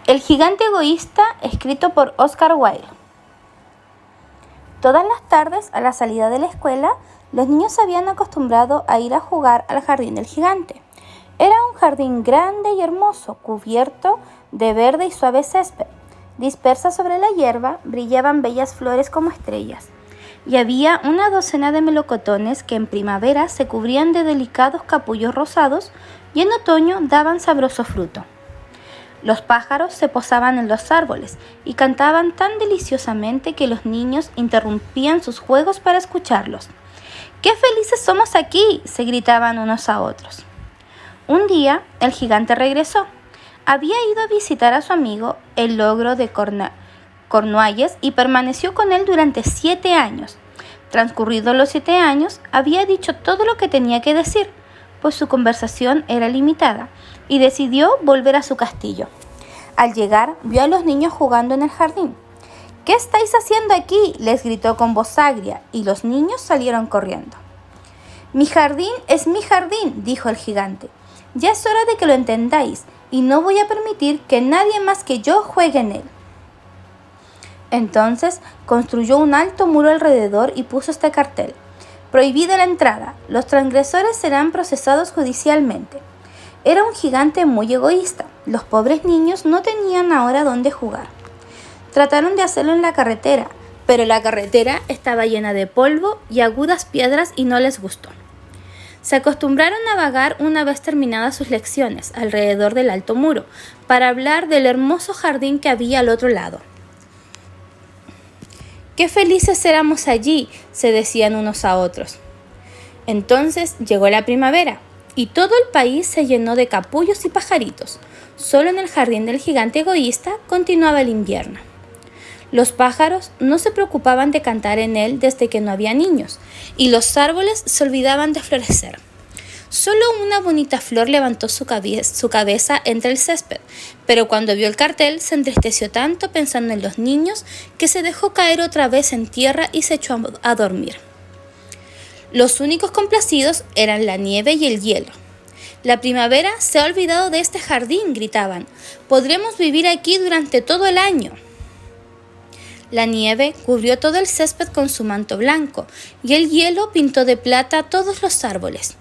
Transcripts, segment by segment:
El gigante egoísta, escrito por Oscar Wilde. Todas las tardes, a la salida de la escuela, los niños se habían acostumbrado a ir a jugar al jardín del gigante. Era un jardín grande y hermoso, cubierto de verde y suave césped. Dispersas sobre la hierba, brillaban bellas flores como estrellas, y había una docena de melocotones que en primavera se cubrían de delicados capullos rosados y en otoño daban sabroso fruto. Los pájaros se posaban en los árboles y cantaban tan deliciosamente que los niños interrumpían sus juegos para escucharlos. ¡Qué felices somos aquí!, se gritaban unos a otros. Un día, el gigante regresó. Había ido a visitar a su amigo, el ogro de Cornualles, y permaneció con él durante 7 años. Transcurridos los 7 años, había dicho todo lo que tenía que decir, pues su conversación era limitada, y decidió volver a su castillo. Al llegar, vio a los niños jugando en el jardín. «¿Qué estáis haciendo aquí?», les gritó con voz agria, y los niños salieron corriendo. «Mi jardín es mi jardín», dijo el gigante. «Ya es hora de que lo entendáis, y no voy a permitir que nadie más que yo juegue en él». Entonces construyó un alto muro alrededor y puso este cartel: «Prohibida la entrada, los transgresores serán procesados judicialmente». Era un gigante muy egoísta. Los pobres niños no tenían ahora dónde jugar. Trataron de hacerlo en la carretera, pero la carretera estaba llena de polvo y agudas piedras y no les gustó. Se acostumbraron a vagar una vez terminadas sus lecciones alrededor del alto muro para hablar del hermoso jardín que había al otro lado. «¡Qué felices éramos allí!», se decían unos a otros. Entonces llegó la primavera y todo el país se llenó de capullos y pajaritos. Solo en el jardín del gigante egoísta continuaba el invierno. Los pájaros no se preocupaban de cantar en él desde que no había niños, y los árboles se olvidaban de florecer. Solo una bonita flor levantó su cabeza entre el césped, pero cuando vio el cartel se entristeció tanto pensando en los niños que se dejó caer otra vez en tierra y se echó a dormir. Los únicos complacidos eran la nieve y el hielo. «La primavera se ha olvidado de este jardín», gritaban. «Podremos vivir aquí durante todo el año». La nieve cubrió todo el césped con su manto blanco y el hielo pintó de plata todos los árboles.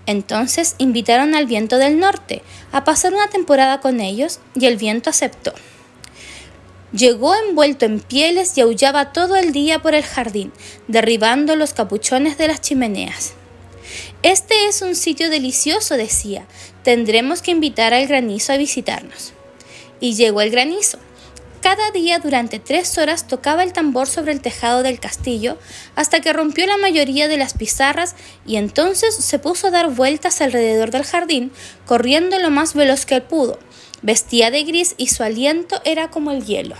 Entonces invitaron al viento del norte a pasar una temporada con ellos y el viento aceptó. Llegó envuelto en pieles y aullaba todo el día por el jardín, derribando los capuchones de las chimeneas. «Este es un sitio delicioso», decía. «Tendremos que invitar al granizo a visitarnos». Y llegó el granizo. Cada día durante 3 horas tocaba el tambor sobre el tejado del castillo hasta que rompió la mayoría de las pizarras y entonces se puso a dar vueltas alrededor del jardín, corriendo lo más veloz que pudo. Vestía de gris y su aliento era como el hielo.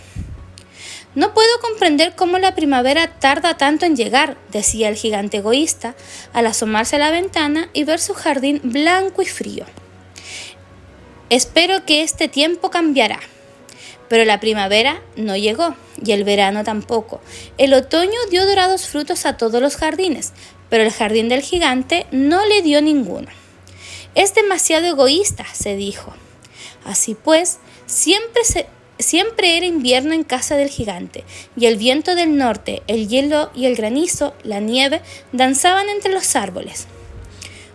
«No puedo comprender cómo la primavera tarda tanto en llegar», decía el gigante egoísta, al asomarse a la ventana y ver su jardín blanco y frío. «Espero que este tiempo cambiará». Pero la primavera no llegó, y el verano tampoco. El otoño dio dorados frutos a todos los jardines, pero el jardín del gigante no le dio ninguno. «Es demasiado egoísta», se dijo. Así pues, siempre era invierno en casa del gigante, y el viento del norte, el hielo y el granizo, la nieve, danzaban entre los árboles.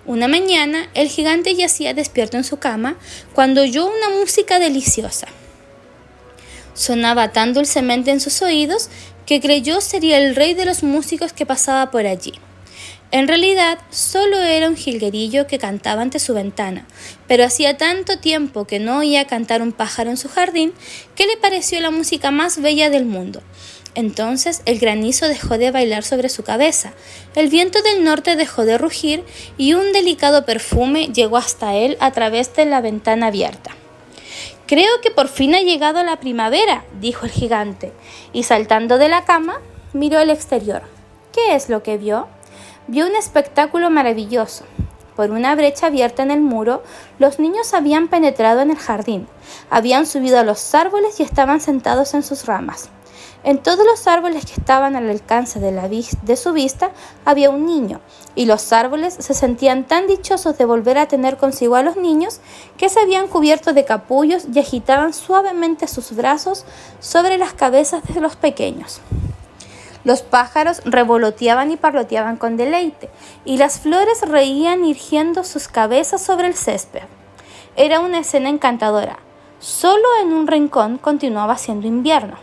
Una mañana, el gigante yacía despierto en su cama cuando oyó una música deliciosa. Sonaba tan dulcemente en sus oídos que creyó sería el rey de los músicos que pasaba por allí. En realidad, solo era un jilguerillo que cantaba ante su ventana, pero hacía tanto tiempo que no oía cantar un pájaro en su jardín que le pareció la música más bella del mundo. Entonces el granizo dejó de bailar sobre su cabeza, el viento del norte dejó de rugir y un delicado perfume llegó hasta él a través de la ventana abierta. «Creo que por fin ha llegado la primavera», dijo el gigante, y saltando de la cama, miró al exterior. ¿Qué es lo que vio? Vio un espectáculo maravilloso. Por una brecha abierta en el muro, los niños habían penetrado en el jardín, habían subido a los árboles y estaban sentados en sus ramas. En todos los árboles que estaban al alcance de su vista había un niño, y los árboles se sentían tan dichosos de volver a tener consigo a los niños que se habían cubierto de capullos y agitaban suavemente sus brazos sobre las cabezas de los pequeños. Los pájaros revoloteaban y parloteaban con deleite, y las flores reían irguiendo sus cabezas sobre el césped. Era una escena encantadora. Solo en un rincón continuaba siendo invierno.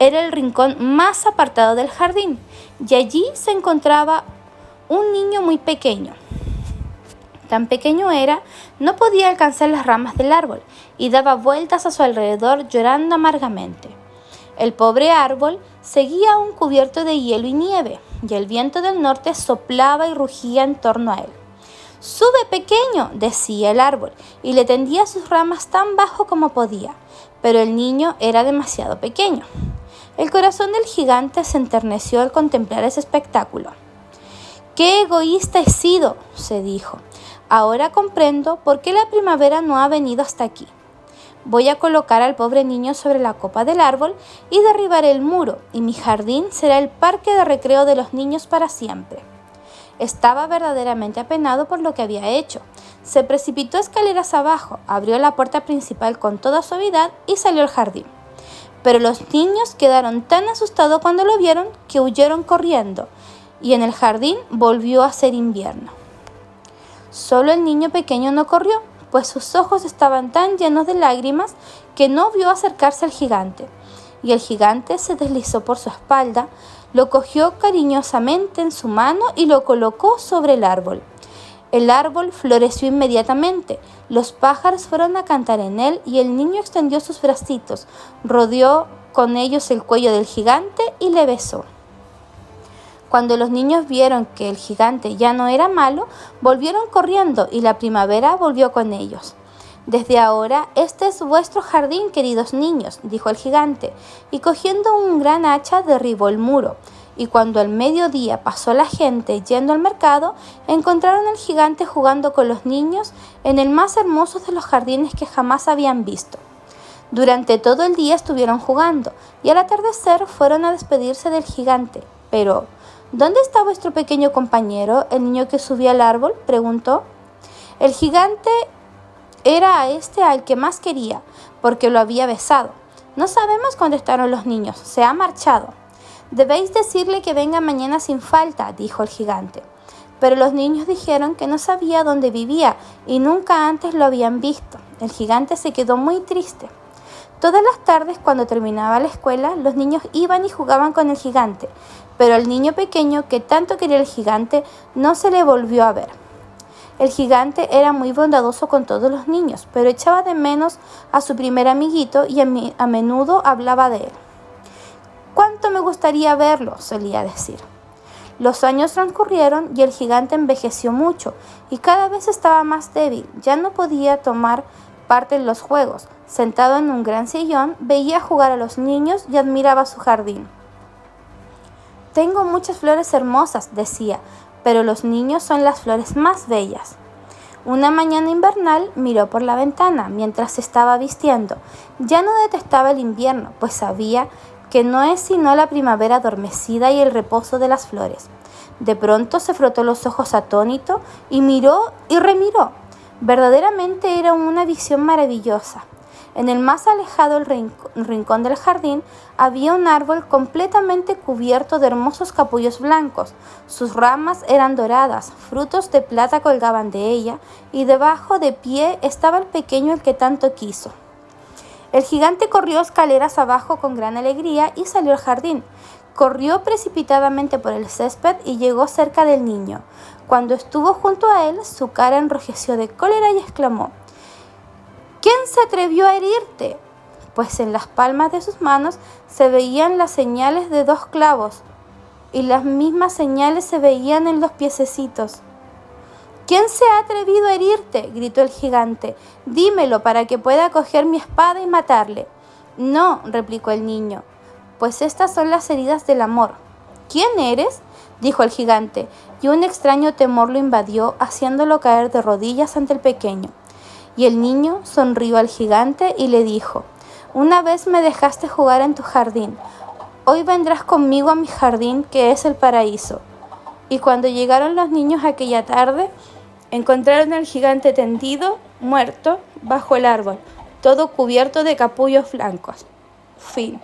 Era el rincón más apartado del jardín, y allí se encontraba un niño muy pequeño. Tan pequeño era, no podía alcanzar las ramas del árbol, y daba vueltas a su alrededor llorando amargamente. El pobre árbol seguía aún cubierto de hielo y nieve, y el viento del norte soplaba y rugía en torno a él. «Sube, pequeño», decía el árbol, y le tendía sus ramas tan bajo como podía, pero el niño era demasiado pequeño. El corazón del gigante se enterneció al contemplar ese espectáculo. «¡Qué egoísta he sido!», se dijo. «Ahora comprendo por qué la primavera no ha venido hasta aquí. Voy a colocar al pobre niño sobre la copa del árbol y derribaré el muro, y mi jardín será el parque de recreo de los niños para siempre». Estaba verdaderamente apenado por lo que había hecho. Se precipitó escaleras abajo, abrió la puerta principal con toda suavidad y salió al jardín. Pero los niños quedaron tan asustados cuando lo vieron que huyeron corriendo, y en el jardín volvió a ser invierno. Solo el niño pequeño no corrió, pues sus ojos estaban tan llenos de lágrimas que no vio acercarse al gigante, y el gigante se deslizó por su espalda, lo cogió cariñosamente en su mano y lo colocó sobre el árbol. El árbol floreció inmediatamente, los pájaros fueron a cantar en él y el niño extendió sus bracitos, rodeó con ellos el cuello del gigante y le besó. Cuando los niños vieron que el gigante ya no era malo, volvieron corriendo y la primavera volvió con ellos. «Desde ahora, este es vuestro jardín, queridos niños», dijo el gigante, y cogiendo un gran hacha derribó el muro. Y cuando al mediodía pasó la gente yendo al mercado, encontraron al gigante jugando con los niños en el más hermoso de los jardines que jamás habían visto. Durante todo el día estuvieron jugando, y al atardecer fueron a despedirse del gigante. «Pero, ¿dónde está vuestro pequeño compañero, el niño que subía al árbol?», preguntó. «El gigante era a este al que más quería, porque lo había besado. No sabemos dónde están los niños, se ha marchado». «Debéis decirle que venga mañana sin falta», dijo el gigante. Pero los niños dijeron que no sabía dónde vivía y nunca antes lo habían visto. El gigante se quedó muy triste. Todas las tardes, cuando terminaba la escuela, los niños iban y jugaban con el gigante, pero al niño pequeño que tanto quería el gigante no se le volvió a ver. El gigante era muy bondadoso con todos los niños, pero echaba de menos a su primer amiguito y a menudo hablaba de él. «¿Cuánto me gustaría verlo?», solía decir. Los años transcurrieron y el gigante envejeció mucho y cada vez estaba más débil. Ya no podía tomar parte en los juegos. Sentado en un gran sillón, veía jugar a los niños y admiraba su jardín. «Tengo muchas flores hermosas», decía, «pero los niños son las flores más bellas». Una mañana invernal miró por la ventana mientras se estaba vistiendo. Ya no detestaba el invierno, pues sabía que no es sino la primavera adormecida y el reposo de las flores. De pronto se frotó los ojos atónito y miró y remiró. Verdaderamente era una visión maravillosa. En el más alejado rincón del jardín había un árbol completamente cubierto de hermosos capullos blancos. Sus ramas eran doradas, frutos de plata colgaban de ella, y debajo de pie estaba el pequeño el que tanto quiso. El gigante corrió escaleras abajo con gran alegría y salió al jardín. Corrió precipitadamente por el césped y llegó cerca del niño. Cuando estuvo junto a él, su cara enrojeció de cólera y exclamó: «¿Quién se atrevió a herirte?», pues en las palmas de sus manos se veían las señales de 2 clavos, y las mismas señales se veían en los piececitos. «¿Quién se ha atrevido a herirte?», gritó el gigante. «Dímelo para que pueda coger mi espada y matarle». «No», replicó el niño, «pues estas son las heridas del amor». «¿Quién eres?», dijo el gigante, y un extraño temor lo invadió, haciéndolo caer de rodillas ante el pequeño. Y el niño sonrió al gigante y le dijo: «Una vez me dejaste jugar en tu jardín. Hoy vendrás conmigo a mi jardín, que es el paraíso. Y cuando llegaron los niños aquella tarde, encontraron al gigante tendido, muerto, bajo el árbol, todo cubierto de capullos blancos. Fin.